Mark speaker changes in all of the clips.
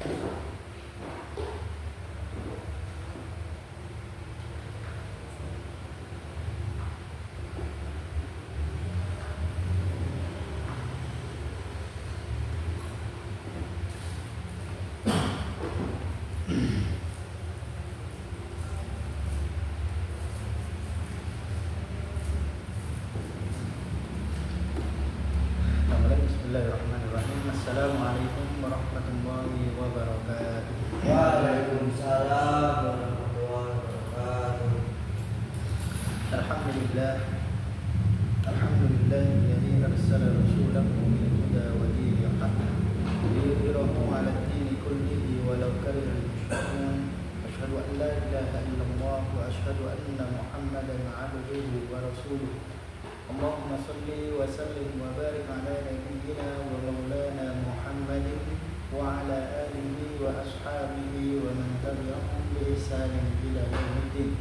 Speaker 1: Bismillahirrahmanirrahim. Assalamualaikum warahmatullahi wabarakatuh.
Speaker 2: Waalaikumsalam warahmatullahi wabarakatuh.
Speaker 1: Alhamdulillah. Alladzi arsala rasulahu bil huda wa dinil haqq liyudhhirahu 'ala ad-dini kullihi walau karihal musyrikun. Asyhadu an la ilaha illallah wa asyhadu anna Muhammadan 'abduhu wa rasuluh. Allahumma salli wa sallim wa barik ala nabiyyina wa maulana Muhammadin wa ala alihi wa ashabihi wa man tabi'ahum bi ihsanin ila yaumiddin.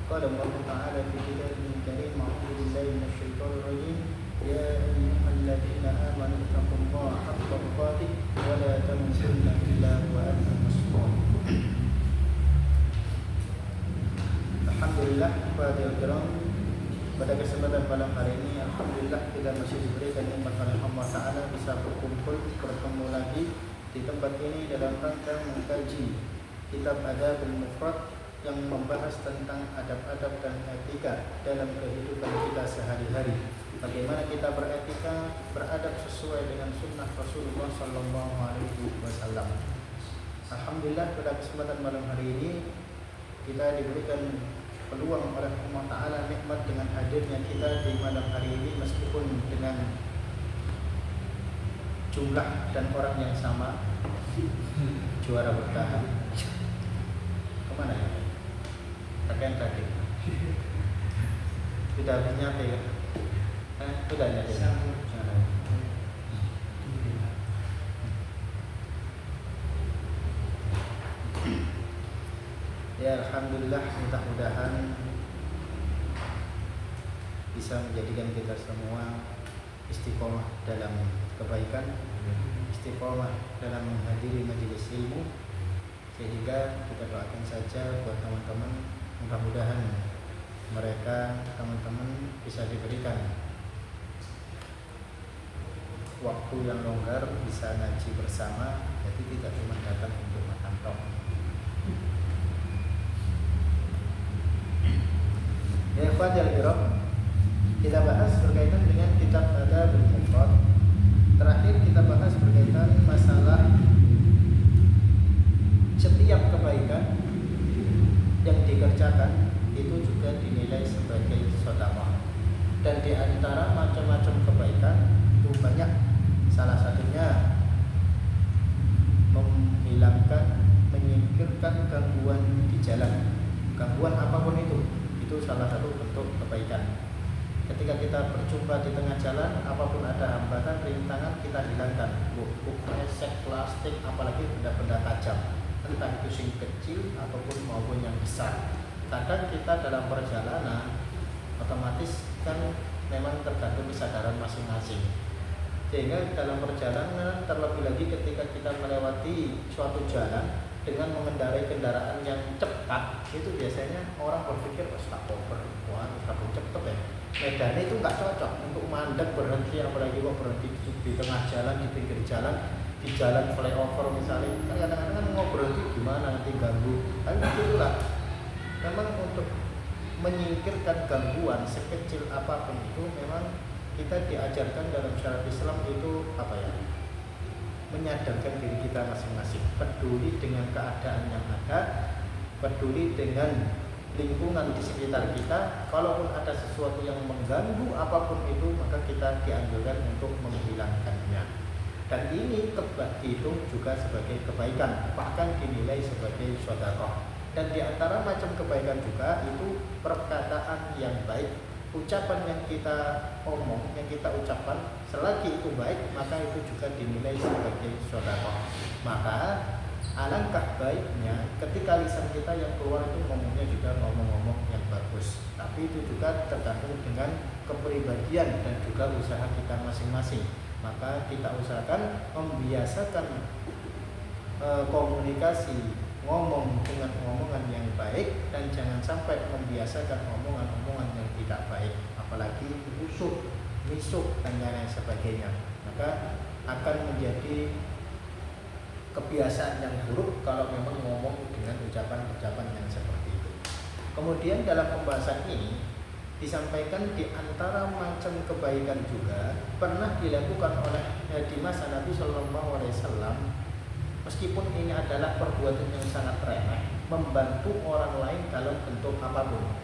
Speaker 1: Qala Allah ta'ala fi kitabihil karim, a'udzu billahi minasy syaithanir rajim. Ya ayyuhalladzina amanu taqullaha haqqa tuqatih wa la tamutunna illa wa antum muslimun. Alhamdulillah, hadirin kiram, pada kesempatan malam hari ini alhamdulillah kita masih diberikan nikmat oleh Allah Ta'ala bisa bertemu lagi di tempat ini dalam rangka mengkaji kitab Adabul Mufrad yang membahas tentang adab-adab dan etika dalam kehidupan kita sehari-hari. Bagaimana kita beretika, beradab sesuai dengan sunnah Rasulullah Sallallahu Alaihi Wasallam. Alhamdulillah pada kesempatan malam hari ini kita diberikan peluang oleh Allah Ta'ala nikmat dengan hadirnya kita di malam hari ini, meskipun dengan jumlah dan orang yang sama. Juara bertahan kemana ya? Pakaian tadi tidak habis nyate ya? Sudah nyate ya. Alhamdulillah, mudah-mudahan bisa menjadikan kita semua istiqomah dalam kebaikan, istiqomah dalam menghadiri majelis ilmu, sehingga kita doakan saja buat teman-teman, mudah-mudahan mereka teman-teman bisa diberikan waktu yang longgar, bisa ngaji bersama, jadi tidak cuma datang untuk makan tok. Ya ikhwatal kiram, kita bahas berkaitan dengan kitab Adabul Mufrad. Terakhir kita bahas berkaitan masalah setiap kebaikan yang dikerjakan itu juga dinilai sebagai sedekah. Dan di antara macam-macam kebaikan itu banyak. Salah satunya menghilangkan, menyingkirkan gangguan di jalan. Gangguan apapun itu salah satu bentuk kebaikan. Ketika kita berjumpa di tengah jalan, apapun ada hambatan, rintangan, kita hilangkan. Kresek, plastik, apalagi benda-benda tajam, entah itu sing kecil ataupun maupun yang besar. Kadang kita dalam perjalanan otomatis kan memang tergantung kesadaran masing-masing. Sehingga dalam perjalanan, terlebih lagi ketika kita melewati suatu jalan dengan mengendarai kendaraan yang cepat, itu biasanya orang berpikir tak cepet ya. Medannya itu nggak cocok untuk mandek berhenti, apalagi kok berhenti di tengah jalan, di pinggir jalan, di jalan flyover misalnya. Kadang-kadang mau berhenti gimana, nanti ganggu. Tapi itulah memang untuk menyingkirkan gangguan sekecil apapun itu, memang kita diajarkan dalam syariat Islam itu menyadarkan diri kita masing-masing, peduli dengan keadaan yang ada, peduli dengan lingkungan di sekitar kita. Kalaupun ada sesuatu yang mengganggu apapun itu, maka kita dianjurkan untuk menghilangkannya. Dan ini dihitung juga sebagai kebaikan, bahkan dinilai sebagai sedekah. Dan di antara macam kebaikan juga itu perkataan yang baik, ucapan yang kita omong, yang kita ucapkan, selagi itu baik, maka itu juga dinilai sebagai sedekah. Maka alangkah baiknya ketika lisan kita yang keluar itu ngomongnya juga ngomong-ngomong yang bagus. Tapi itu juga tergantung dengan kepribadian dan juga usaha kita masing-masing. Maka kita usahakan membiasakan komunikasi, ngomong dengan omongan yang baik, dan jangan sampai membiasakan omongan-omongan yang tidak baik, apalagi busuk, misuk, dan lain sebagainya. Maka akan menjadi kebiasaan yang buruk kalau memang ngomong dengan ucapan-ucapan yang seperti itu. Kemudian dalam pembahasan ini disampaikan di antara macam kebaikan juga pernah dilakukan oleh di masa Nabi Shallallahu Alaihi Wasallam, meskipun ini adalah perbuatan yang sangat remeh, membantu orang lain dalam bentuk apapun,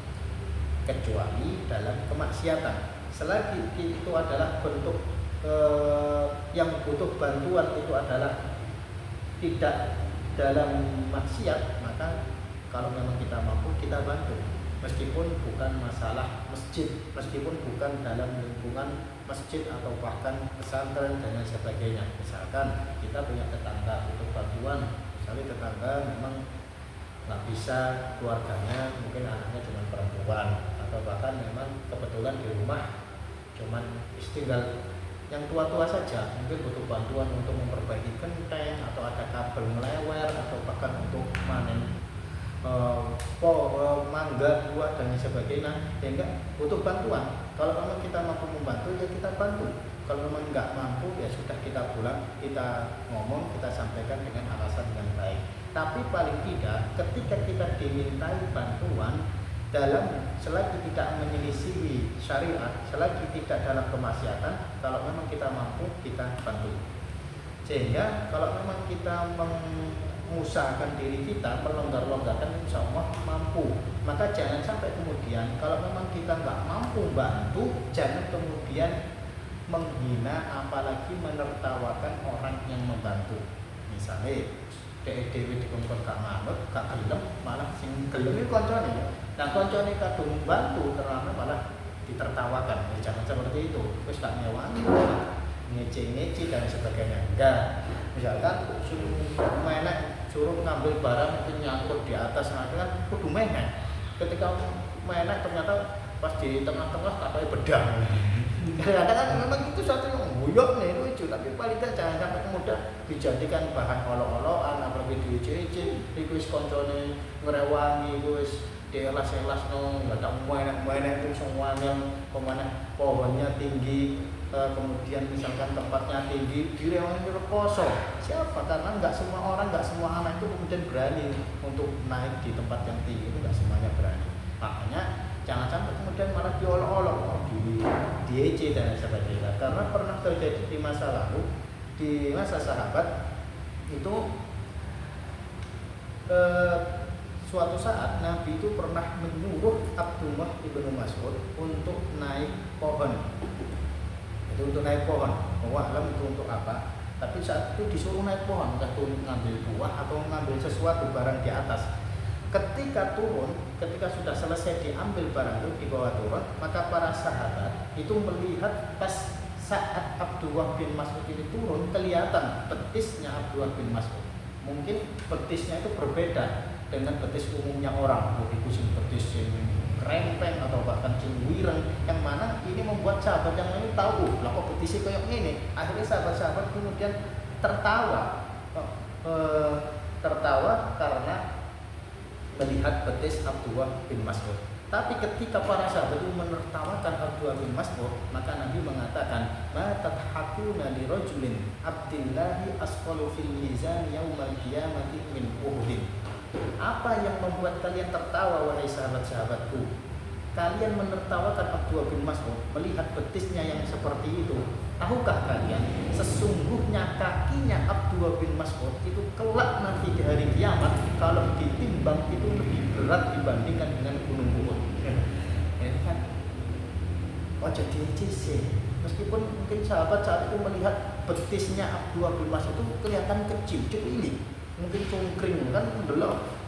Speaker 1: kecuali dalam kemaksiatan. Selagi itu adalah bentuk yang butuh bantuan itu adalah tidak dalam maksiat, maka kalau memang kita mampu, kita bantu. Meskipun bukan masalah masjid, meskipun bukan dalam lingkungan masjid atau bahkan pesantren dan lain sebagainya. Misalkan kita punya tetangga untuk bantuan, misalnya tetangga memang nggak bisa, keluarganya mungkin anaknya cuma perempuan, atau bahkan memang kebetulan di rumah cuman tinggal yang tua-tua saja, mungkin butuh bantuan untuk memperbaiki genteng, atau ada kabel melewer, atau bahkan untuk manen mangga, buah, dan sebagainya, sehingga butuh bantuan. Kalau memang kita mampu membantu, ya kita bantu. Kalau memang nggak mampu, ya sudah, kita pulang, kita ngomong, kita sampaikan dengan alasan yang baik. Tapi paling tidak, ketika kita dimintai bantuan dalam selagi tidak menyelisihi syariat, selagi tidak dalam kemaksiatan, kalau memang kita mampu, kita bantu. Sehingga kalau memang kita mengusahakan diri kita, melonggar-longgarkan, insya Allah mampu. Maka jangan sampai kemudian kalau memang kita nggak mampu bantu, jangan kemudian menghina, apalagi menertawakan orang yang membantu. Misalnya dewe dikongkon gak manut, gak gelem, malah sing gelem itu koncone. Nah koncone kadung membantu, ternyata malah ditertawakan. Ya, jangan seperti itu. Terus gak nyewangi, ngece-ngece dan sebagainya. Enggak. Misalkan suruh ngambil barang itu nyangkut di atas, kan kudu menek. Ketika menek ternyata pas di tengah-tengah katanya bedang. Kadang-kadang memang itu suatu yang nguyok nih, lucu, tapi paling tidak jangan sampai kemudian dijadikan bahan olok-olokan, apalagi diuji-uji, itu koncone ngerewangi, itu dielas-elas nggak ada mainan itu semuanya, kemana pohonnya tinggi, kemudian misalkan tempatnya tinggi, direwangi reposo. Siapa? Karena nggak semua orang, nggak semua anak itu kemudian berani untuk naik di tempat yang tinggi, itu nggak semuanya berani. Makanya jangan sampai kemudian malah diolok-olok, diece dan sebagainya. Karena pernah terjadi di masa lalu, di masa sahabat itu suatu saat Nabi itu pernah menyuruh Abdullah ibnu Mas'ud untuk naik pohon. Itu untuk naik pohon. Alam itu untuk apa? Tapi saat itu disuruh naik pohon, entah itu ngambil buah atau ngambil sesuatu barang di atas. Ketika turun, ketika sudah selesai diambil barang itu, dibawa turun, maka para sahabat itu melihat pas saat Abdullah bin Mas'ud ini turun, kelihatan betisnya Abdullah bin Mas'ud. Mungkin betisnya itu berbeda dengan betis umumnya orang, itu betis yang krempeng atau bahkan wireng, yang mana ini membuat sahabat yang lain tahu, lah kok betisnya kayak gini. Akhirnya sahabat-sahabat kemudian tertawa karena melihat betis Abdullah bin Mas'ud. Tapi ketika para sahabat itu menertawakan Abdullah bin Mas'ud, maka Nabi mengatakan, "Ma tadhakuna li rajulin Abdillahi asqalu fil mizan yaumal qiyamati min Uhud." Apa yang membuat kalian tertawa, wahai sahabat-sahabatku? Kalian menertawakan Abdullah bin Mas'ud melihat betisnya yang seperti itu. Tahukah kalian, sesungguhnya kakinya Abdullah bin Mas'ud itu kelak nanti di hari kiamat kalau ditimbang itu lebih berat dibandingkan dengan gunung Uhud. Ya kan? Oh jadi sih. Meskipun mungkin sahabat saat itu melihat betisnya Abdullah bin Mas'ud itu kelihatan kecil, ini mungkin cungkring kan belum.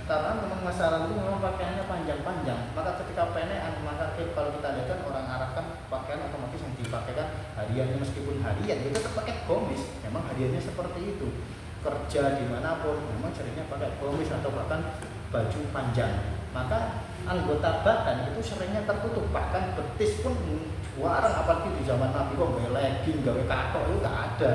Speaker 1: Karena memang masa lalu memang pakaiannya panjang-panjang, maka ketika penekan, maka kalau kita lihat kan orang Arab kan pakaian otomatis yang dipakai kan hariannya, meskipun harian itu tetap pakai gomis, memang hariannya seperti itu. Kerja dimanapun memang seringnya pakai gomis atau bahkan baju panjang, maka anggota badan itu seringnya tertutup, bahkan betis pun jarang, apalagi di zaman Nabi kok gawe legging, gawe katok itu nggak ada.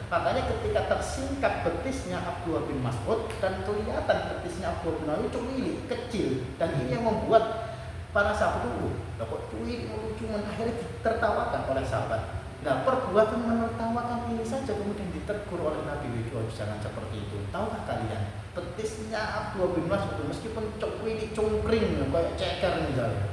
Speaker 1: Makanya ketika tersingkap betisnya Abdullah bin Mas'ud dan kelihatan betisnya Abdullah bin Mas'ud cuili kecil, dan ini yang membuat para sahabat itu kok cuili lucu, akhirnya ditertawakan oleh sahabat. Nah, perbuatan menertawakan ini saja kemudian ditegur oleh Nabi, jangan seperti itu. Tahukah kalian, betisnya Abdullah bin Mas'ud meskipun cuili cungkring kayak ceker misalnya,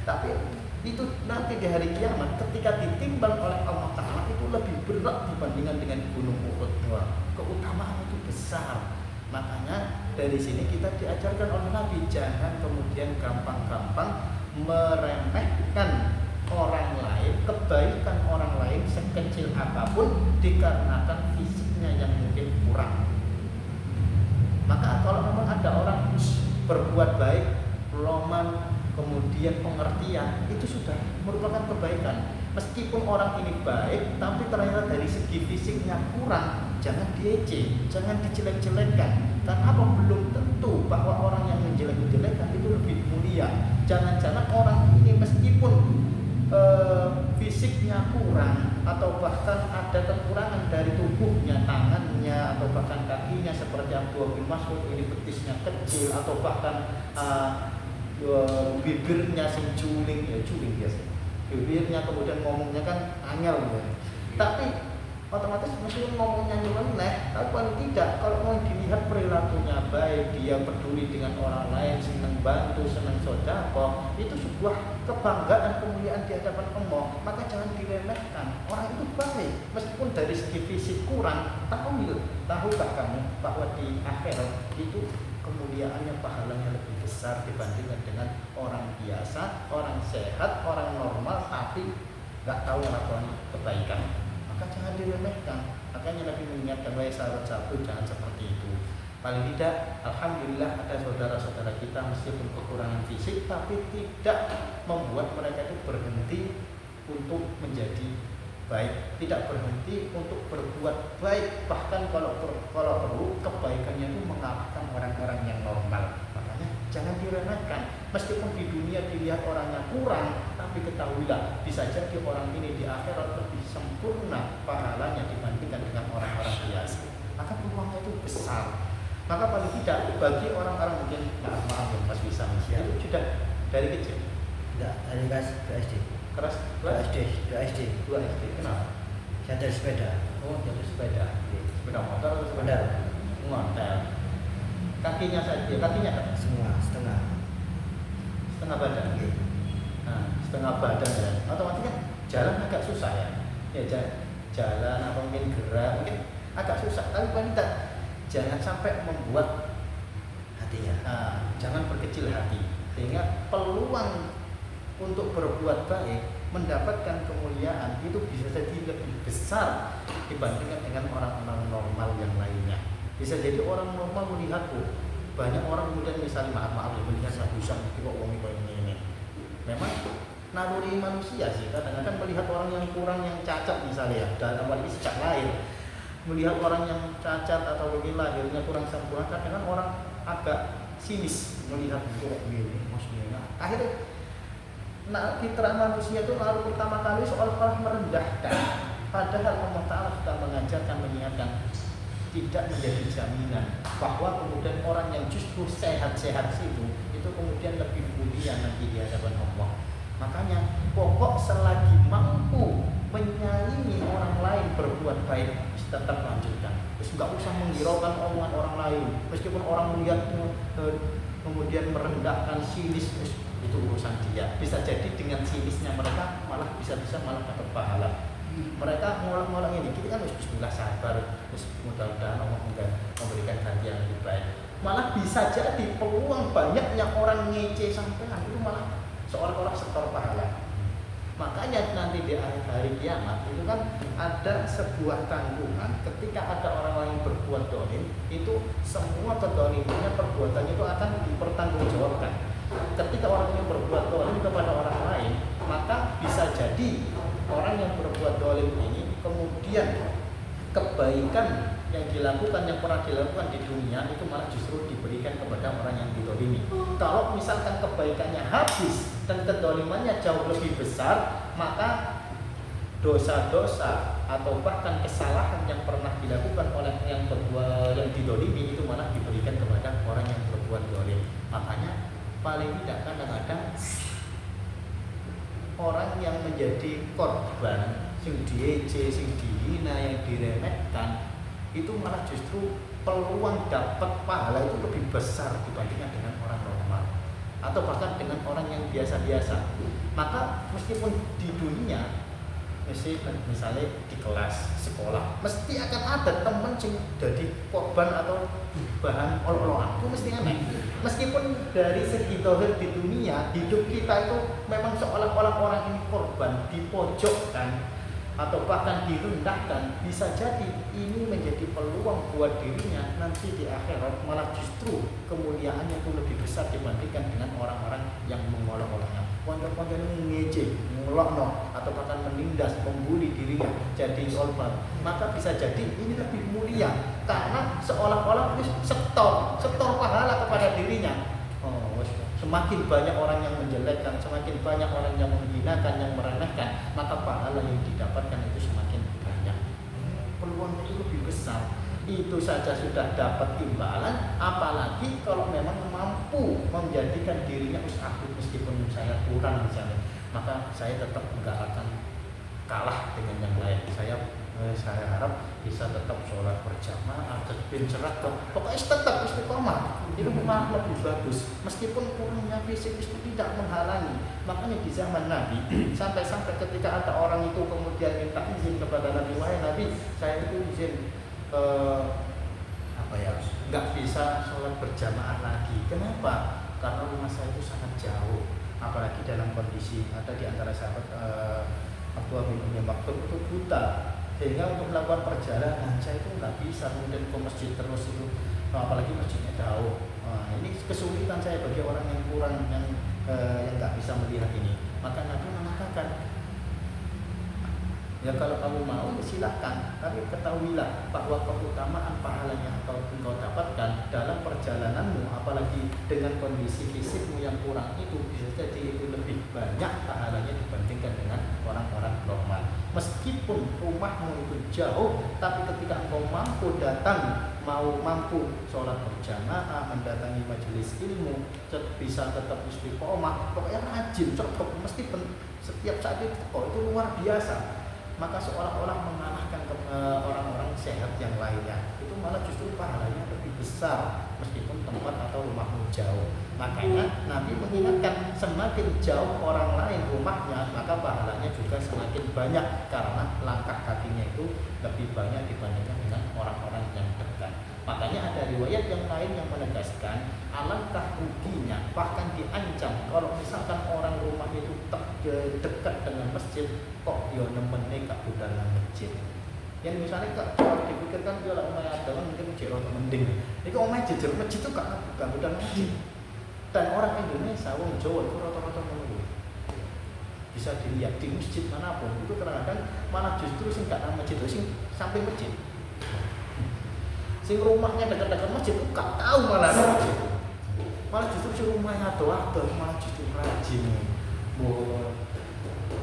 Speaker 1: tapi itu nanti di hari kiamat ketika ditimbang oleh Allah Ta'ala itu lebih berat dibandingkan dengan gunung Uhud. Wah, keutamaan itu besar. Makanya dari sini kita diajarkan oleh Nabi, jangan kemudian gampang-gampang meremehkan orang lain, kebaikan orang lain sekecil apapun dikarenakan fisiknya yang mungkin kurang. Maka kalau memang ada orang berbuat baik, loman, kemudian pengertian, itu sudah merupakan kebaikan. Meskipun orang ini baik, tapi ternyata dari segi fisiknya kurang, jangan diejek, jangan dijelek-jelekkan. Karena apa? Belum tentu bahwa orang yang menjelek-jelekkan itu lebih mulia. Jangan-jangan orang ini meskipun fisiknya kurang atau bahkan ada kekurangan dari tubuhnya, tangannya atau bahkan kakinya seperti Abdullah bin Mas'ud ini betisnya kecil atau bahkan bibirnya sing culing, ya culing biasa. Bibirnya kemudian ngomongnya kan angel gitu. Tapi otomatis meskipun ngomongnya nyeleneh, tapi paling tidak kalau mau dilihat perilakunya baik, dia peduli dengan orang lain, senang bantu, senang sedekah, itu sebuah kebanggaan, kemuliaan di hadapan Allah. Maka jangan diremehkan. Orang itu baik, meskipun dari segi fisik kurang. Tahukah kamu bahwa di akhirat itu kemuliaannya, pahalanya lebih besar dibandingkan dengan orang biasa, orang sehat, orang normal tapi nggak tahu melakukan kebaikan. Maka jangan diremehkan. Makanya Nabi mengingatkan, wahai sahabat-sahabat, jangan seperti itu. Paling tidak, alhamdulillah ada saudara-saudara kita meskipun kekurangan fisik tapi tidak membuat mereka itu berhenti untuk menjadi baik, tidak berhenti untuk berbuat baik, bahkan kalau perlu kebaikannya itu mengalahkan orang-orang yang normal. Makanya jangan diremehkan. Meskipun di dunia dilihat orangnya kurang, tapi ketahuilah bisa jadi orang ini di akhirat lebih sempurna pahalanya dibandingkan dengan orang-orang biasa. Maka peluangnya itu besar. Maka paling tidak bagi orang-orang mungkin maaf Mas bisa itu sudah dari kecil.
Speaker 2: Enggak, dari kelas 2 SD.
Speaker 1: Keras
Speaker 2: 2 SD.
Speaker 1: Kenapa?
Speaker 2: Saya dari sepeda.
Speaker 1: Oh, jadi sepeda. Sepeda motor atau sepeda? Motor. Kakinya saja, kakinya kan?
Speaker 2: Semua setengah
Speaker 1: Badan. Nah, setengah badan ya. Otomatis kan jalan agak susah ya. Ya jalan atau mungkin gerak mungkin agak susah. Tapi paling tidak jangan sampai membuat
Speaker 2: hatinya.
Speaker 1: Jangan berkecil hati. Sehingga peluang untuk berbuat baik, mendapatkan kemuliaan itu bisa jadi lebih besar dibandingkan dengan orang-orang normal yang lainnya. Bisa jadi orang normal melihat banyak orang kemudian misalnya maaf melihat saya bisa kok wong ini. Memang naluri manusia sih kadang-kadang melihat orang yang kurang, yang cacat misalnya dalam hal ini sejak lahir, melihat orang yang cacat atau mungkin lahirnya kurang sempurna, kadang-kadang orang agak sinis melihat kok ini maksudnya. Akhirnya fitrah manusia itu lalu pertama kali seolah-olah merendahkan, padahal Allah Ta'ala sudah mengajarkan, mengingatkan tidak menjadi jaminan bahwa kemudian orang yang justru sehat-sehat itu kemudian lebih mulia nanti di hadapan Allah. Makanya pokok selagi mampu menyaingi orang lain berbuat baik, tetap lanjutkan. Terus nggak usah menghiraukan omongan orang lain, meskipun orang melihat kemudian merendahkan, sinis, itu urusan dia. Bisa jadi dengan sinisnya mereka malah bisa-bisa malah dapat pahala. Mereka ngolak-ngolak ini, kita kan bismillah sabar, terus mudah-mudahan Allah memberikan ganti yang lebih baik. Malah bisa jadi peluang banyaknya orang ngece sampean itu malah seolah-olah setor pahala. Makanya nanti di akhir hari kiamat itu kan ada sebuah tanggungan ketika ada orang lain berbuat dolim, itu semua kedolimannya, perbuatannya itu akan dipertanggungjawabkan. Ketika orang yang berbuat dolim kepada orang lain, maka bisa jadi orang yang berbuat dolim ini kemudian kebaikan yang dilakukan, yang pernah dilakukan di dunia itu malah justru diberikan kepada orang yang didolimi. Kalau misalkan kebaikannya habis dan kedolimannya jauh lebih besar, maka dosa-dosa atau bahkan kesalahan yang pernah dilakukan oleh yang didolimi itu malah diberikan kepada orang yang berbuat dolim. Makanya paling tidak kadang-kadang orang yang menjadi korban, sing diece, sing dihina, yang diremehkan, itu malah justru peluang dapat pahala itu lebih besar dibandingkan dengan orang normal atau bahkan dengan orang yang biasa-biasa. Maka meskipun di dunia misalnya di kelas sekolah mesti akan ada teman yang jadi korban atau bahan olo-oloan, itu mesti aneh. Meskipun dari segi dohir di dunia hidup kita itu memang seolah-olah orang ini korban, dipojokkan atau bahkan direndahkan, bisa jadi ini menjadi peluang buat dirinya nanti di akhirat malah justru kemuliaannya itu lebih besar dibandingkan dengan orang-orang yang mengolok-oloknya. Pondok-pondok ini ngejek, ngolokno atau bahkan menindas, membuli dirinya jadi korban, maka bisa jadi ini lebih mulia karena seolah-olah ini setor pahala kepada dirinya. Semakin banyak orang yang menjelekkan, semakin banyak orang yang menghinakan, yang meremehkan, maka pahala yang didapatkan itu semakin banyak. Peluangnya itu lebih besar. Itu saja sudah dapat imbalan, apalagi kalau memang mampu menjadikan dirinya meskipun saya kurang misalnya, maka saya tetap enggak akan kalah dengan yang lain. Saya harap bisa tetap sholat berjamaah, bin cerak, pokoknya tetap istiqomah. Itu malah lebih bagus. Meskipun kurangnya fisik itu tidak menghalangi. Makanya di zaman Nabi sampai-sampai ketika ada orang itu kemudian minta izin kepada Nabi, wahai Nabi, saya itu izin nggak bisa sholat berjamaah lagi. Kenapa? Karena rumah saya itu sangat jauh. Apalagi dalam kondisi ada di antara sahabat Abdullah bin Umi Maktum itu buta, sehingga untuk melakukan perjalanan saya itu nggak bisa kemudian ke masjid terus itu, apalagi masjidnya jauh. Ini kesulitan saya bagi orang yang kurang yang nggak bisa melihat ini. Maka Nabi mengatakan, ya kalau kamu mau silahkan, tapi ketahuilah bahwa keutamaan pahala yang engkau dapatkan dalam perjalananmu, apalagi dengan kondisi fisikmu yang kurang itu, bisa jadi itu lebih banyak pahalanya dibandingkan dengan orang-orang normal. Meskipun rumahmu itu jauh, tapi ketika engkau mampu datang, mampu sholat berjamaah, mendatangi majelis ilmu, bisa tetap istiqomah, pokoknya rajin, cepat, mesti setiap saat itu luar biasa. Maka seolah-olah mengalahkan orang-orang sehat yang lainnya. Itu malah justru pahalanya lebih besar meskipun tempat atau rumahmu jauh. Makanya Nabi mengingatkan, semakin jauh orang lain rumahnya, maka pahalanya juga semakin banyak karena langkah kakinya itu lebih banyak dibandingkan dengan orang-orang yang dekat. Makanya ada riwayat yang lain yang menegaskan alangkah ruginya, bahkan diancam kalau misalkan orang rumah itu dekat dengan masjid, kok dia nemene gak dalam masjid. Yang misalnya kalau dipikirkan dia lah omah ada mungkin jero mending. Ini kok omah jejer masjid itu gak dalam masjid. Dan orang Indonesia, wong Jawa itu rata-rata menunggu. Bisa dilihat di masjid manapun itu kadang-kadang malah justru sing gak nang masjid, sing samping masjid. Sing rumahnya dekat-dekat masjid itu gak tahu malah masjid. Malah justru si rumahnya ado-ado, malah justru rajin.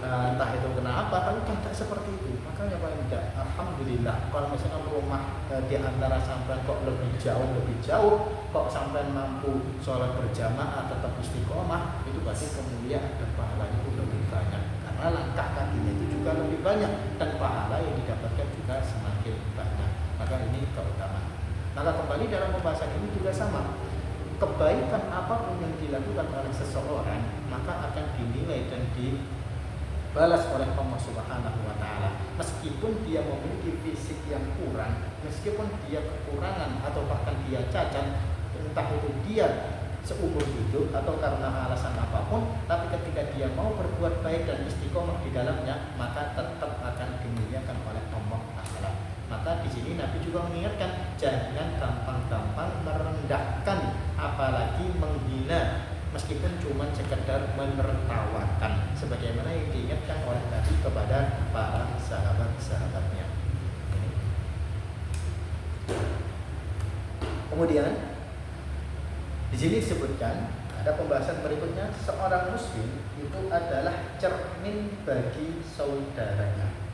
Speaker 1: Entah itu kenapa, tapi tidak seperti itu. Makanya paling tidak, alhamdulillah. Kalau misalkan rumah di antara sampean kok lebih jauh, kok sampean mampu sholat berjamaah tetap istiqomah, itu pasti kemuliaan dan pahalanya itu lebih banyak. Karena langkah kakinya itu juga lebih banyak dan pahala yang didapatkan juga semakin banyak. Maka ini keutamaan. Maka kembali dalam pembahasan ini juga sama. Kebaikan apapun yang dilakukan oleh seseorang, maka akan dinilai dan dibalas oleh Allah Subhanahu wa Ta'ala. Meskipun dia memiliki fisik yang kurang, meskipun dia kekurangan atau bahkan dia cacat, entah itu dia seumur hidup atau karena alasan apapun, tapi ketika dia mau berbuat baik dan istiqomah di dalamnya, maka tetap akan dimuliakan oleh Allah Ta'ala. Maka di sini Nabi juga mengingatkan, jangan gampang-gampang merendahkan, apalagi menghina, meskipun cuma sekedar menertawakan, sebagaimana yang diingatkan oleh Nabi kepada para sahabat-sahabatnya. Kemudian di sini disebutkan ada pembahasan berikutnya, seorang muslim itu adalah cermin bagi saudaranya.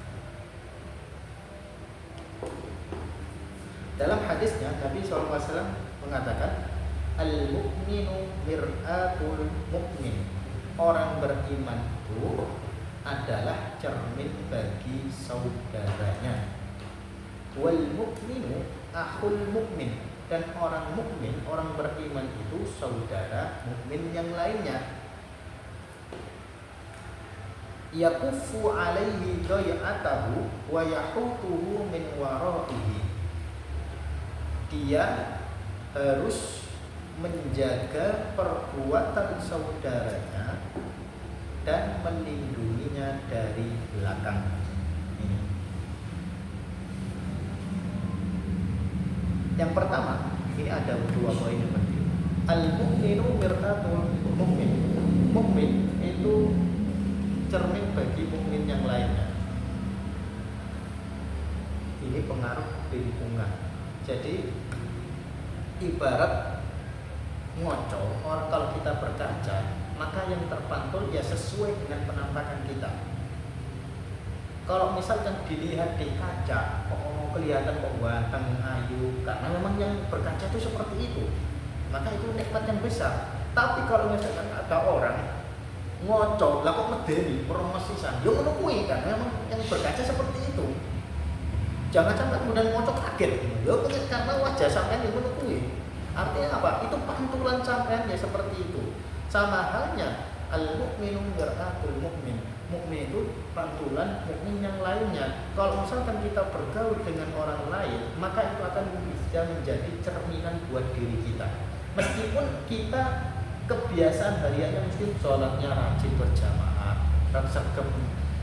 Speaker 1: Dalam hadisnya Nabi SAW mengatakan al-mu'minu mir'atul mu'min. Orang beriman itu adalah cermin bagi saudaranya. Wal mu'minu akhul mu'min. Dan orang mukmin, orang beriman itu saudara mukmin yang lainnya. Yakufu alaihi dayatahu wa yahutuhu min waraihi. Dia harus menjaga perbuatan saudaranya dan melindunginya dari belakang. Ini. Yang pertama, ini ada dua poin yang penting. Al-mu'minu mir'atul mu'min. Mukmin itu cermin bagi mukmin yang lainnya. Ini pengaruh lingkungan. Jadi ibarat ngocok, orang kalau kita berkaca, maka yang terpantul ya sesuai dengan penampakan kita. Kalau misalkan dilihat di kaca, kok kelihatan kok ganteng, ayu, karena memang yang berkaca itu seperti itu, maka itu nikmat yang besar. Tapi kalau misalkan ada orang ngocok, lah kok medeni, promosisan, ya ngono kuwi kan, memang yang berkaca seperti itu. Jangan sampai kemudian ngocok kaget, ya karena wajah sampean yang ngono kuwi. Artinya apa? Itu pantulan sampean ya seperti itu. Sama halnya al-mu'minu mir'atul mu'min. Mukmin itu pantulan mukmin yang lainnya. Kalau misalkan kita bergaul dengan orang lain, maka itu akan bisa menjadi cerminan buat diri kita. Meskipun kita kebiasaan hariannya mungkin sholatnya rajin berjamaah, sergap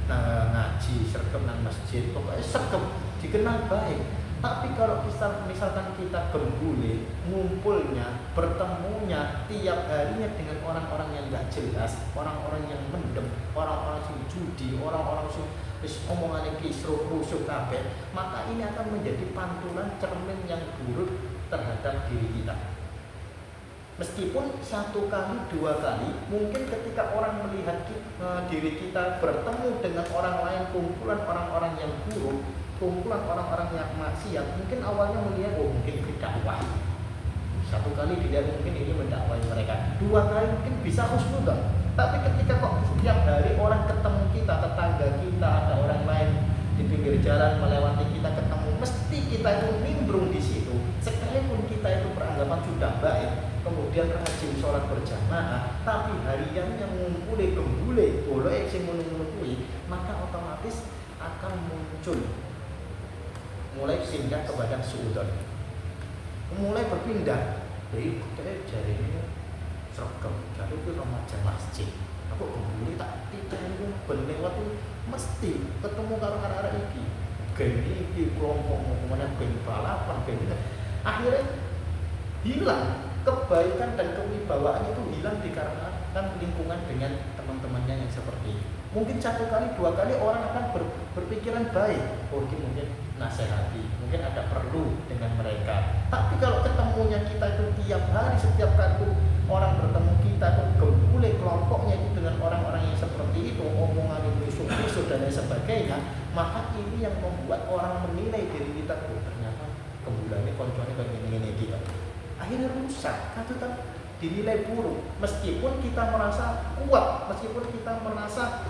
Speaker 1: ngaji, sergap nang masjid, pokoknya sergap dikenal baik. Tapi kalau misalkan kita bergulir, ngumpulnya, bertemunya tiap harinya dengan orang-orang yang gak jelas, orang-orang yang mendem, orang-orang yang judi, orang-orang yang omongannya kisruh, rusuk, kabeh, maka ini akan menjadi pantulan cermin yang buruk terhadap diri kita. Meskipun satu kali, dua kali, mungkin ketika orang melihat diri kita bertemu dengan orang lain, kumpulan orang-orang yang buruk, kumpulan orang-orang yang maksiat, mungkin awalnya melihat, oh mungkin ini dakwah. Satu kali dilihat mungkin ini mendakwai mereka, dua kali mungkin bisa husnudzon. Tapi ketika kok setiap hari orang ketemu kita, tetangga kita, ada orang lain di pinggir jalan melewati kita ketemu, mesti kita itu nimbrung di situ. Sekalipun kita itu beranggapan sudah baik, kemudian rajin sholat berjamaah, tapi harian yang ngumpuli gembule, boleh sing menunggu, maka otomatis akan muncul mulai singgah kepada suudzon, mulai berpindah dari jari ini seragam, jari itu remaja masjid, aku gembule tak tidak itu berlewat itu mesti ketemu karo arah-arah ini, gini kelompok mana gini balapan gini, akhirnya hilang kebaikan dan kewibawaan itu hilang dikarenakan lingkungan dengan teman-temannya yang seperti itu. Mungkin satu kali, dua kali orang akan berpikiran baik, oh ini mungkin nasihati, mungkin ada perlu dengan mereka. Tapi kalau ketemunya kita itu tiap hari, setiap kali orang bertemu kita itu gembule kelompoknya itu dengan orang-orang yang seperti itu, omongan busuk-busuk dan lain sebagainya, maka ini yang membuat orang menilai diri kita, oh ternyata gembulannya konconya kayak gini-gini gitu. Akhirnya rusak, tetap dinilai buruk. Meskipun kita merasa kuat, meskipun kita merasa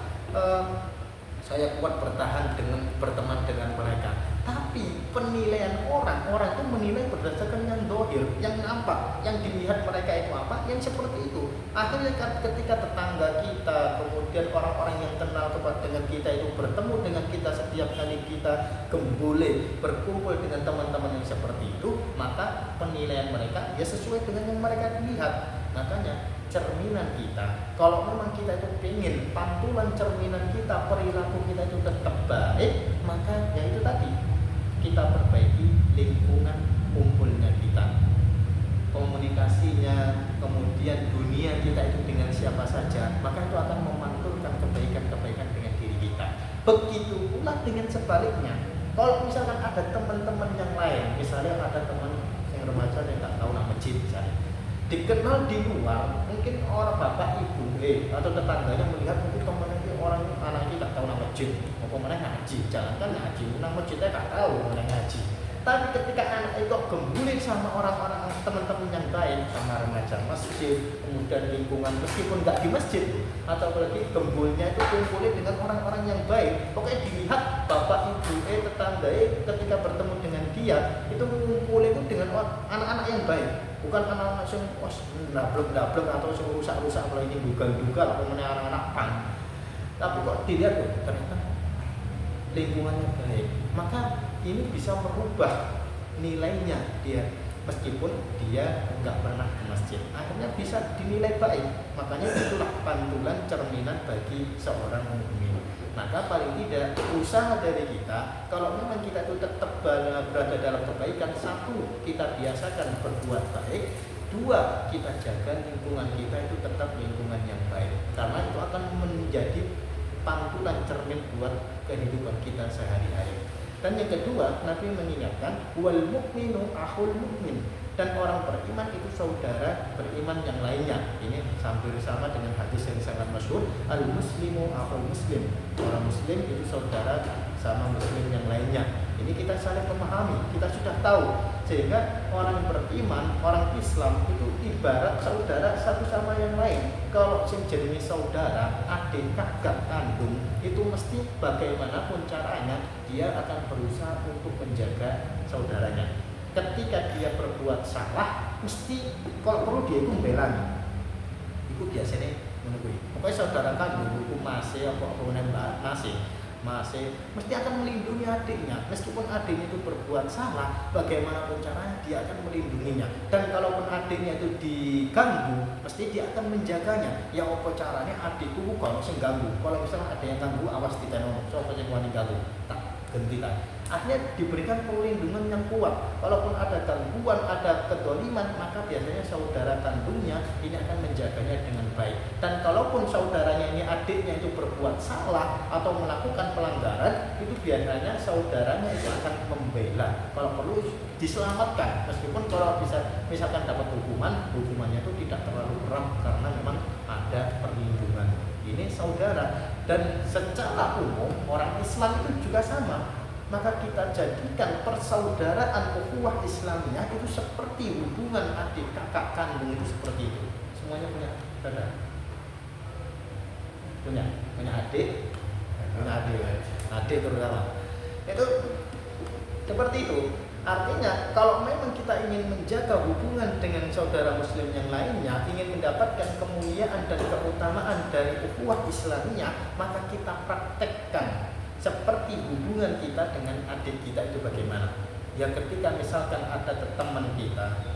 Speaker 1: saya kuat bertahan dengan berteman dengan mereka, tapi penilaian orang itu menilai berdasarkan yang dohir, yang nampak, yang dilihat mereka itu apa, yang seperti itu. Akhirnya ketika tetangga kita, kemudian orang-orang yang kenal dengan kita itu bertemu dengan kita setiap kali kita gembule, berkumpul dengan teman-teman yang seperti itu, maka penilaian mereka ya sesuai dengan yang mereka lihat. Makanya cerminan kita, kalau memang kita itu ingin pantulan cerminan kita, perilaku kita itu tetap baik, maka ya itu tadi, kita perbaiki lingkungan kumpulnya kita, komunikasinya, kemudian dunia kita itu dengan siapa saja, maka itu akan memantulkan kebaikan-kebaikan dengan diri kita. Begitu pula dengan sebaliknya, kalau misalkan ada teman-teman yang lain, misalnya ada teman yang remaja yang tak tahu nama masjid misalnya, dikenal di luar, mungkin orang bapak ibu atau tetangganya melihat mungkin teman itu orang anak ini tak tahu nama masjid, mau mana ngaji, jalan kan ngaji, nang masjidnya tak tahu mana ngaji. Tapi Tapi ketika anak itu gembulin sama orang-orang teman-teman yang baik, sama remaja masjid, kemudian lingkungan meskipun nggak di masjid, atau apalagi gembulnya itu kumpulin dengan orang-orang yang baik, pokoknya dilihat bapak ibu tetangga ketika bertemu dengan dia itu ngumpulin itu dengan anak-anak yang baik, bukan anak-anak yang dablek atau yang rusak-rusak apalagi duga-duga atau anak-anak pang. Tapi kok dilihat ternyata lingkungannya baik, maka ini bisa merubah nilainya dia meskipun dia nggak pernah ke masjid, akhirnya bisa dinilai baik. Makanya itulah pantulan cerminan bagi seorang mukmin. Maka paling tidak usaha dari kita, kalau memang kita itu tetap berada dalam kebaikan, satu, kita biasakan berbuat baik, dua, kita jaga lingkungan kita itu tetap lingkungan yang baik, karena itu akan menjadi pantulan cermin buat kehidupan kita sehari-hari. Dan yang kedua, Nabi mengingatkan wal mukminu akhul mukmin, dan orang beriman itu saudara beriman yang lainnya. Ini hampir sama dengan hadis yang sangat masyhur, al muslimu akhul muslim. Orang muslim itu saudara sama muslim yang lainnya. Ini kita saling memahami, kita sudah tahu, sehingga orang beriman, orang Islam itu ibarat saudara satu sama yang lain. Kalau sing jenenge saudara, adik kakak kandung, itu mesti bagaimanapun caranya dia akan berusaha untuk menjaga saudaranya. Ketika dia berbuat salah, mesti kalau perlu dia itu membelanya. Itu biasanya menunggu. Pokoknya saudara kandung, itu masih apa masih mesti akan melindungi adiknya, meskipun adiknya itu berbuat salah, bagaimanapun caranya dia akan melindunginya. Dan kalaupun adiknya itu diganggu, mesti dia akan menjaganya. Ya apa caranya adikku kalau sing ganggu, kalau misalnya ada yang ganggu, awas ditenono, sapa sing wani ganggu, tak gentikan. Akhirnya diberikan perlindungan yang kuat. Kalaupun ada gangguan, ada kedoliman, maka biasanya saudara kandungnya ini akan menjaganya dengan baik. Dan kalaupun saudaranya ini, adiknya itu berbuat salah atau melakukan pelanggaran, itu biasanya saudaranya itu akan membela. Kalau perlu diselamatkan, meskipun kalau bisa misalkan dapat hukumannya itu tidak terlalu berat karena memang ada perlindungan. Ini saudara. Dan secara umum orang Islam itu juga sama. Maka kita jadikan persaudaraan ukhuwah Islamiyah itu seperti hubungan adik kakak kandung itu seperti itu. Semuanya punya saudara, punya adik terutama. Itu seperti itu. Artinya kalau memang kita ingin menjaga hubungan dengan saudara muslim yang lainnya, ingin mendapatkan kemuliaan dan keutamaan dari ukhuwah Islamiyah, maka kita praktekkan seperti hubungan kita dengan adik kita itu bagaimana. Ya ketika misalkan ada teman kita,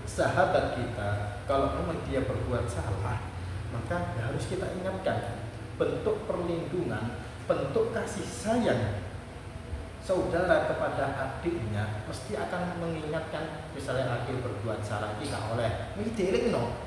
Speaker 1: sahabat kita, kalau memang dia berbuat salah, maka harus kita ingatkan. Bentuk perlindungan, bentuk kasih sayang saudara kepada adiknya mesti akan mengingatkan. Misalnya adik berbuat salah, tidak oleh ini dilingno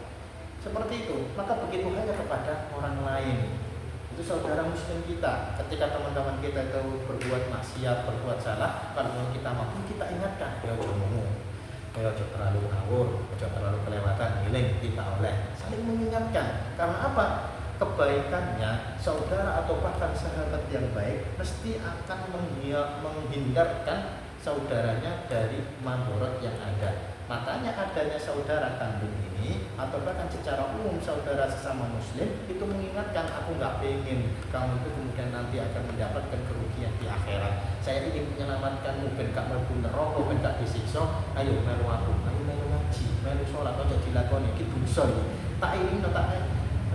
Speaker 1: seperti itu. Maka begitu hanya kepada orang lain. Itu saudara muslim kita, ketika teman-teman kita itu berbuat maksiat, berbuat salah, kalau kita mampu kita ingatkan, ya jangan terlalu ngawur, jangan terlalu kelewatan, giling, kita oleh saling mengingatkan. Karena apa? Kebaikannya saudara atau bahkan sahabat yang baik mesti akan menghindarkan saudaranya dari mandorot yang ada. Makanya adanya saudara kandung ini, atau bahkan secara umum saudara sesama muslim itu mengingatkan, aku nggak pengen kamu itu kemudian nanti akan mendapatkan kerugian di akhirat. Saya ingin menyelamatkanmu ben gak mlebu neraka, ben gak disiksa. Ayo melu aku, ayo melu ngaji, melu sholat, aja dilakoni iki dosa iki. Tak ini tak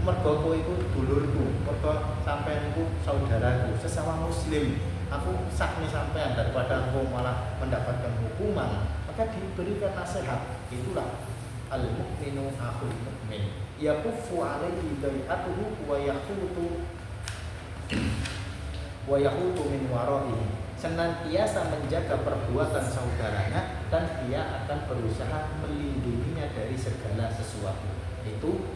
Speaker 1: mergo kowe iku dulurku, mergo sampean iku saudaraku, sesama muslim. Aku sakne sampean daripada engkau malah mendapatkan hukuman. Maka diberikan nasihat. Itulah al-mu'minu akhul mu'min, yaqufu alaihi bai'atuhu wa yahutu min waraihi. Senantiasa menjaga perbuatan saudaranya dan dia akan berusaha melindunginya dari segala sesuatu. Itu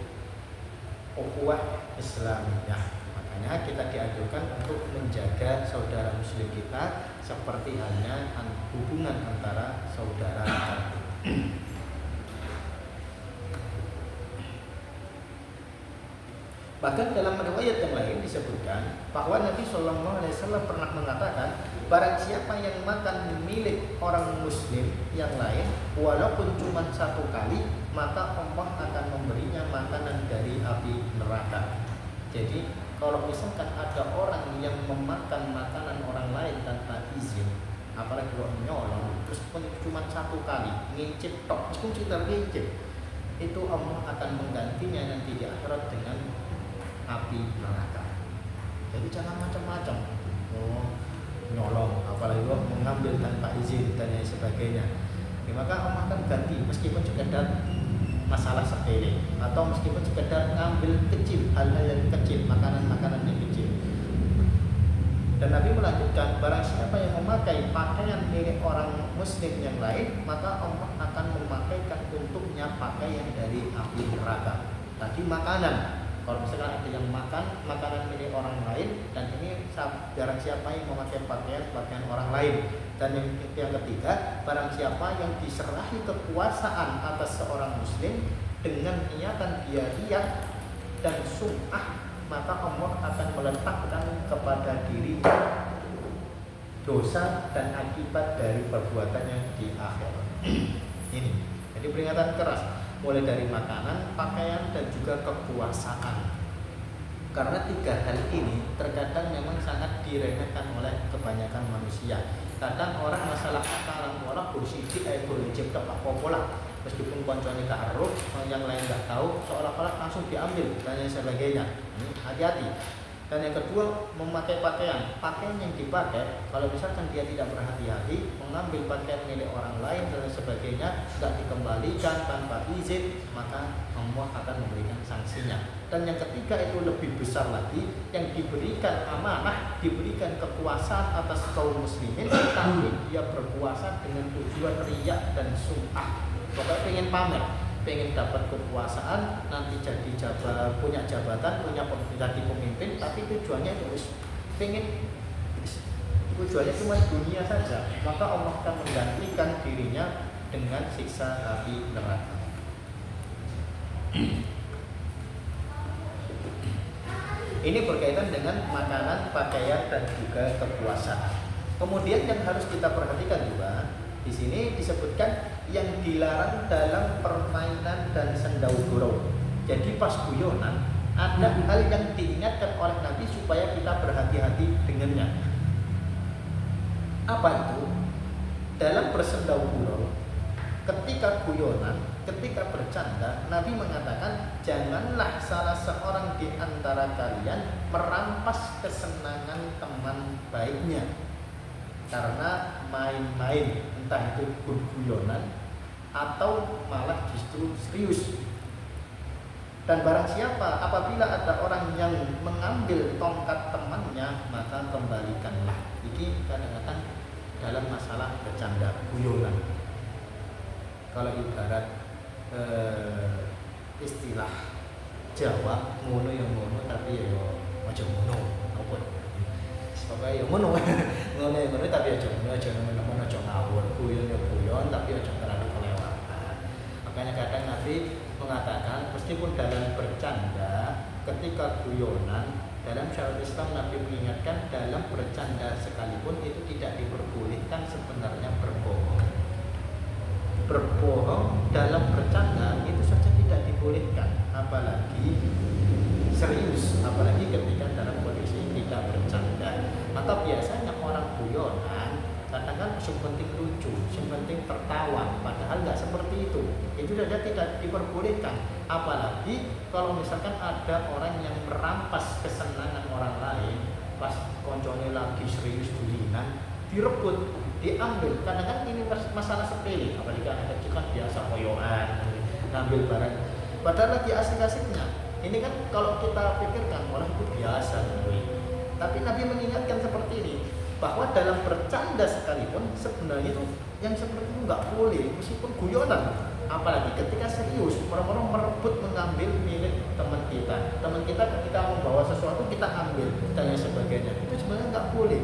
Speaker 1: ukhuwah Islamiyah. Makanya kita dianjurkan untuk menjaga saudara muslim kita seperti halnya hubungan antara saudara kandung. Bahkan dalam riwayat yang lain disebutkan bahwa Nabi Shallallahu Alaihi Wasallam pernah mengatakan, barang siapa yang makan milik orang Muslim yang lain, walaupun cuma satu kali, maka Allah akan memberinya makanan dari api neraka. Jadi kalau misalkan ada orang yang memakan makanan orang lain tanpa izin, apalagi kalau nyolong, terus cuma satu kali, ngincip tok, meskipun sekitar ngincip, itu Allah akan menggantinya nanti di akhirat dengan api neraka. Jadi jangan macam-macam, nyolong, apalagi mengambil tanpa izin dan lain sebagainya. Ya, maka Allah akan ganti meskipun sekedar masalah sepele atau meskipun sekedar ngambil kecil, hal-hal yang kecil, makanan-makanan yang kecil. Dan Nabi melanjutkan, barang siapa yang memakai pakaian milik orang Muslim yang lain, maka Allah akan memakaikan untuknya pakaian dari api neraka. Tadi makanan. Kalau misalkan ada yang makan makanan milik orang lain, dan ini barang siapa yang memakai pakaian orang lain. Dan yang ketiga, barang siapa yang diserahi kekuasaan atas seorang Muslim dengan niatan dia riya dan sum'ah, maka Allah akan meletakkan kepada dirinya dosa dan akibat dari perbuatannya di akhirat. Ini, jadi peringatan keras, mulai dari makanan, pakaian, dan juga kekuasaan. Karena tiga hal ini terkadang memang sangat diremehkan oleh kebanyakan manusia. Kadang orang masalah makanan, orang bersih bericip tak pola, meskipun konconya gak aruh, yang lain gak tahu, seolah-olah langsung diambil dan sebagainya. Hati-hati. Dan yang kedua, memakai pakaian yang dipakai, kalau misalkan dia tidak berhati-hati, mengambil pakaian milik orang lain dan sebagainya, tidak dikembalikan tanpa izin, maka Allah akan memberikan sanksinya. Dan yang ketiga itu lebih besar lagi, yang diberikan amanah, diberikan kekuasaan atas kaum muslimin, tapi dia berkuasa dengan tujuan riya dan sum'ah. Pokoknya pengen pamer, pengen dapat kekuasaan, nanti jadi punya jabatan, jadi pemimpin, tapi tujuannya itu tujuannya cuma dunia saja, maka Allah akan menggantikan dirinya dengan siksa api neraka. Ini berkaitan dengan makanan, pakaian, dan juga kekuasaan. Kemudian yang harus kita perhatikan juga, di sini disebutkan yang dilarang dalam permainan dan sendau-gurau. Jadi pas guyonan ada hal yang diingatkan oleh Nabi supaya kita berhati-hati dengannya. Apa itu? Dalam bersendau-gurau, ketika guyonan, ketika bercanda, Nabi mengatakan janganlah salah seorang di antara kalian merampas kesenangan teman baiknya karena main-main, entah itu guyonan atau malah justru serius. Dan barang siapa apabila ada orang yang mengambil tongkat temannya, maka kembalikanlah. Ini kadang-kadang dalam masalah bercanda, guyonan. Kalau ibarat istilah Jawa, ngono yang ngono tapi ya aja ngono, apa? Pokoknya ya ngono, ngono yang ngono tapi aja ngono, aja ngawur, guyon ya guyon tapi aja terlalu kelewatan. Makanya kadang Nabi mengatakan meskipun dalam bercanda, ketika guyonan, dalam syariat Islam Nabi mengingatkan dalam bercanda sekalipun itu tidak diperbolehkan sebenarnya berbohong. Berbohong dalam bercanda itu saja tidak dibolehkan, apalagi serius, apalagi ketika dalam kondisi tidak bercanda. Maka biasanya orang guyonan kadang-kadang yang penting lucu, yang penting tertawa, padahal nggak seperti itu. Itu saja tidak diperbolehkan. Apalagi kalau misalkan ada orang yang merampas kesenangan orang lain, pas konconya lagi serius dulinan, direbut, diambil. Kadang-kadang ini masalah sepele, apalagi anak kecil kan biasa koyoan, ngambil barang. Padahal lagi asik-asiknya. Ini kan kalau kita pikirkan malah itu biasa, tapi Nabi mengingatkan seperti ini, bahwa dalam bercanda sekalipun sebenarnya itu yang seperti itu nggak boleh, meskipun guyonan. Apalagi ketika serius, orang-orang merebut mengambil milik teman kita ketika membawa sesuatu kita ambil dan lain sebagainya, itu sebenarnya nggak boleh.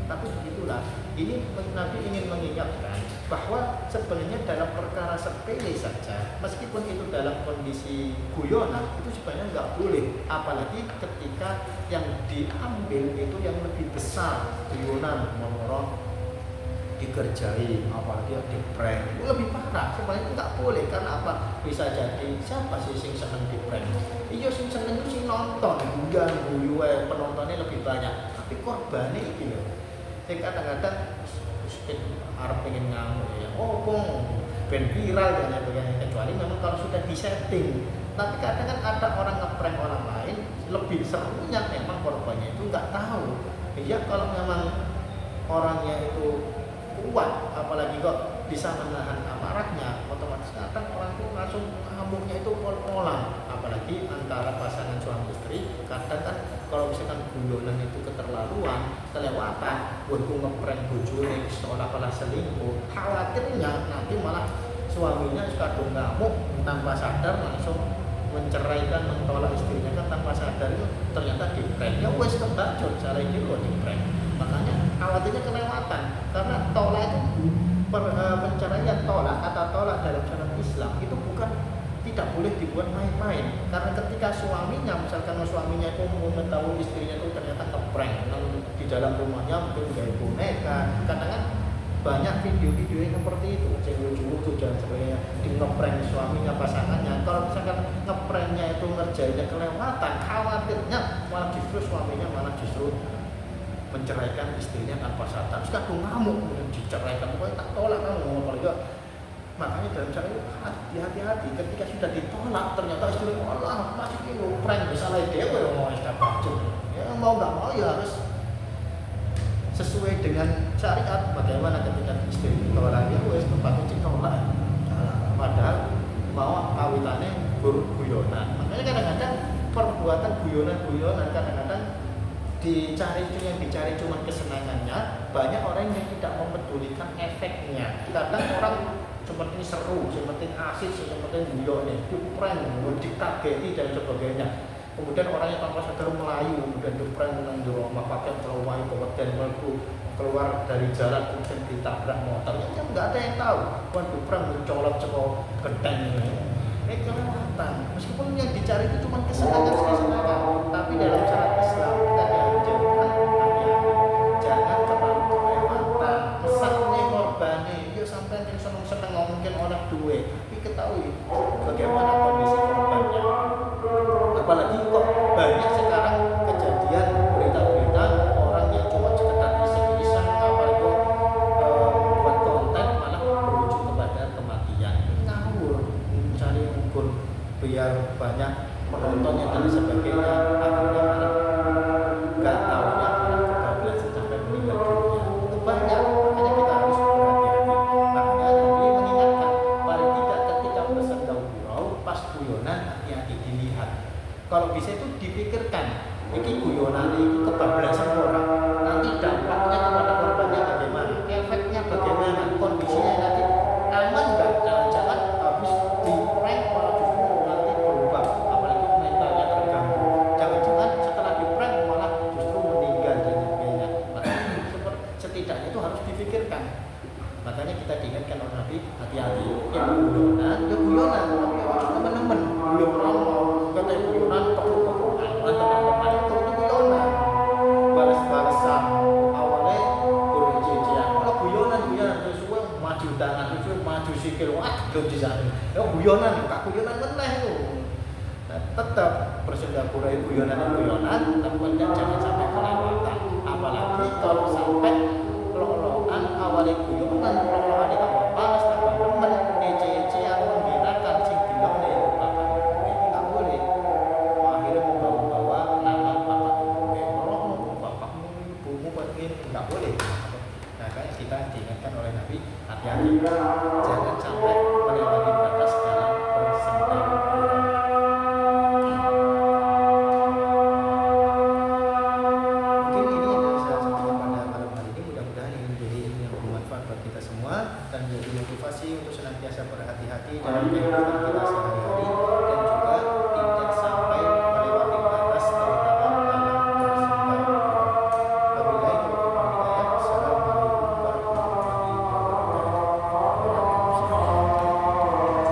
Speaker 1: Tapi begitulah, ini Nabi ingin mengingatkan bahwa sebenarnya dalam perkara sepele saja, meskipun itu dalam kondisi guyonan, itu sebenarnya nggak boleh, apalagi ketika yang diambil itu yang lebih besar, guyonan, morong, dikerjai, apalagi di prank, itu lebih parah. Sebenarnya itu nggak boleh, karena apa? Bisa jadi siapa sih sing seneng di prank? Iya sing seneng itu sing nonton, enggak guyu penontonnya lebih banyak, tapi korbannya iki lho. Sing kadang-kadang arep pengen ngamuk ya, ben viral dan sebagainya, kecuali memang kalau sudah disetting. Tapi kadang kan ada orang ngeprank orang lain, lebih serunya memang korbannya itu nggak tahu. Iya kalau memang orangnya itu kuat, apalagi kok bisa menahan amarahnya, otomatis kadang orang itu langsung ngamuknya itu pol-polan. Apalagi antara pasangan suami istri, kadang kan kalau misalkan guyonan itu keterlaluan, kelewatan, itu ngeprank bojone seolah-olah selingkuh, khawatirnya nanti malah suaminya kadung ngamuk tanpa sadar langsung menceraikan, mentolak istrinya kan tanpa sadar, itu ternyata di prank. Ya wes kebacut, cara ini kok di prank. Makanya khawatirnya kelewatan, karena tolak itu penceraian, tolak, kata tolak dalam syariat Islam itu bukan, tidak boleh dibuat main-main. Karena ketika suaminya, misalkan suaminya itu mengetahui istrinya itu ternyata ngeprank di dalam rumahnya, mungkin gaya boneka, kadang-kadang banyak video-video yang seperti itu, yang lucu-lucu dan sebagainya, di ngeprank suaminya, pasangannya. Kalau misalkan ngepranknya itu ngerjainnya kelewatan, khawatirnya malah justru suaminya malah justru menceraikan istrinya tanpa sadar. Terus kadung ngamuk kemudian diceraikan, pokoknya tak tolak kamu, apalagi. Makanya dalam cara itu hati-hati ketika sudah ditolak, ternyata istri Allah masih itu prank, bisa lain dia mau istiqomah. Ya mau nggak mau ya harus sesuai dengan syariat. Bagaimana ketika istri ditolak, ya wes tempat itu ditolak, padahal mau kawitannya guyonan. Makanya kadang-kadang perbuatan guyonan kadang-kadang yang dicari cuma kesenangannya. Banyak orang yang tidak mempedulikan efeknya. Kadang orang seperti seru, seperti asik, seperti guyonan, itu prank, dikageti dan sebagainya. Kemudian orangnya tanpa sadar melayu, kemudian prank dengan rumah pakai keluar, kemudian keluar dari jalan, kemudian ditabrak motor. Ya nggak ada yang tahu. Waduh, prank mencolot cekok genteng ini. Kelewatan. Meskipun yang dicari itu cuma kesenangan, tapi dalam syariat Islam kita dianjurkan jangan terlalu kelewatan. Mesaknya korbane, yuk sampai yang seneng-seneng ngomongin orang duwe, tapi ketahui bagaimana kondisi korbannya. Apalagi kok banyak sekarang kejadian berita-berita orang yang cuma sekedar iseng-iseng, apalagi buat konten malah berujung kepada kematian. Ngawur, mencari ukur biar banyak penontonnya dan sebagainya, akhirnya malah nggak tahunya malah kebablasan sampai meninggal dunia. Itu banyak, makanya kita harus berhati-hati. Makanya Nabi mengingatkan, paling tidak ketika bersandar gurau pas guyonan hati-hati dilihat. Kalau bisa itu dipikirkan, ini guyonan ini kebablasan orang, nanti dampaknya kepada korbannya bagaimana, efeknya bagaimana, kondisinya nanti aman nggak, jangan-jangan habis di prank malah justru nanti berubah, apalagi mentalnya terganggu, jangan-jangan setelah di prank malah justru meninggal dan sebagainya. Makanya setidaknya itu harus dipikirkan. Makanya kita diingatkan oleh Nabi, hati-hati, yang guyonan, tapi orang teman-teman guyonan mau kata guyonan tepuk-tepukan, teman-teman itu guyonan, balas-balasan, awalnya burung cician, kalau guyonan sesuai maju tangan, sesuai maju sikil, belum di sana, ya guyonan, kak guyonan meneh itu. Nah, tetap bersendagura guyonan, tapi jangan sampai kelewatan, apalagi kalau sampai loloan awalnya guyonan, loloan itu balas tambah teman, ece-ecean menghinakan sing bilang nih bapak itu nggak boleh. Akhirnya membawa nama bapak ibu, kalau bapakmu ibumu begini nggak boleh. Nah, kayak kita diingatkan oleh Nabi, hati-hati, jangan sampai melewati batas dalam bersandar. Dan menjadi motivasi untuk senantiasa berhati-hati dalam kehidupan kita sehari-hari dan